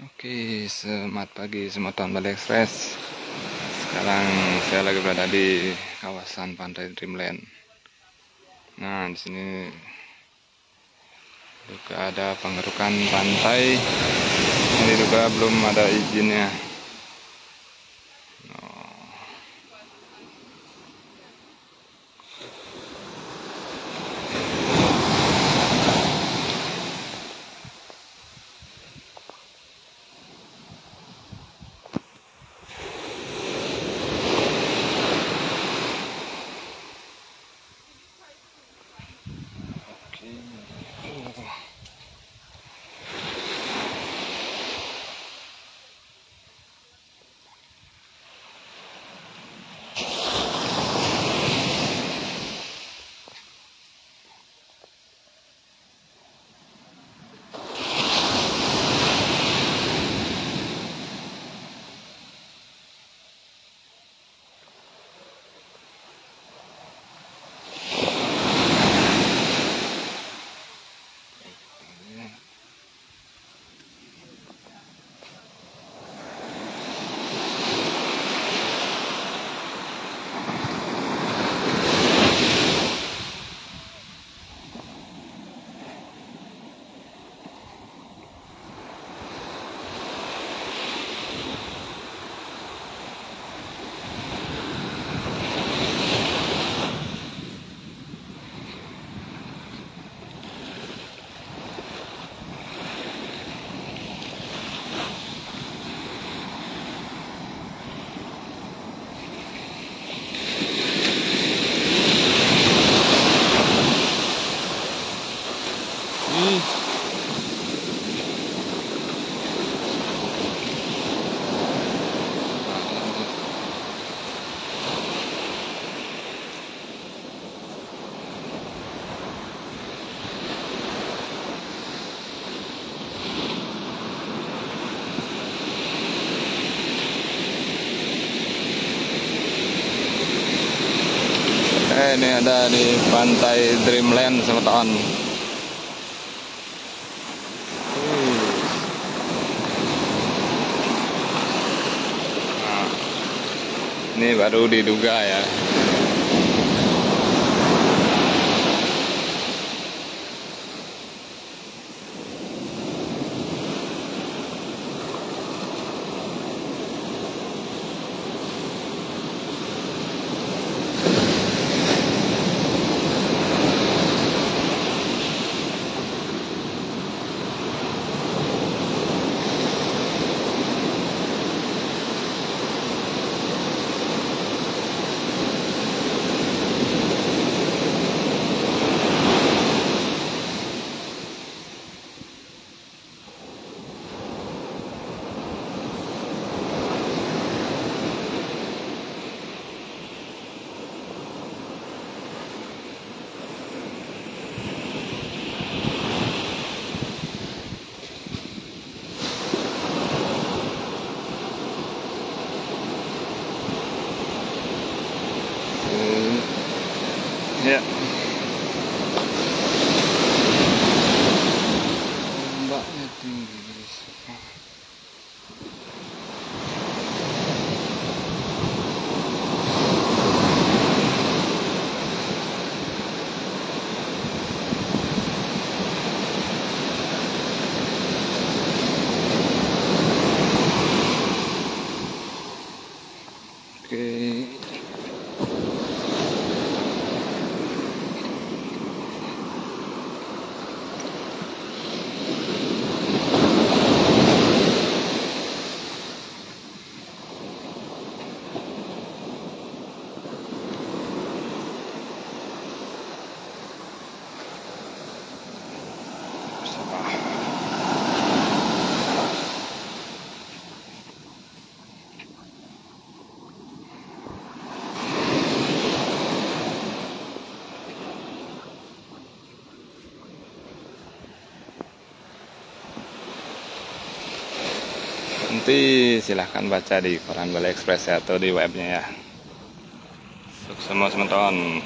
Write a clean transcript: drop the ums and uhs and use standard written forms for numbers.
Oke, selamat pagi semua teman Bali Express. Sekarang saya lagi berada di kawasan Pantai Dreamland. Nah, di sini juga ada pengerukan pantai. Ini juga belum ada izinnya. Ini ada di Pantai Dreamland teman-teman. Nah, ini baru diduga ya. Ya. Ombaknya tinggi guys. Oke. Nanti silahkan baca di koran Bali Express ya, atau di webnya ya. Sukses semua teman-teman.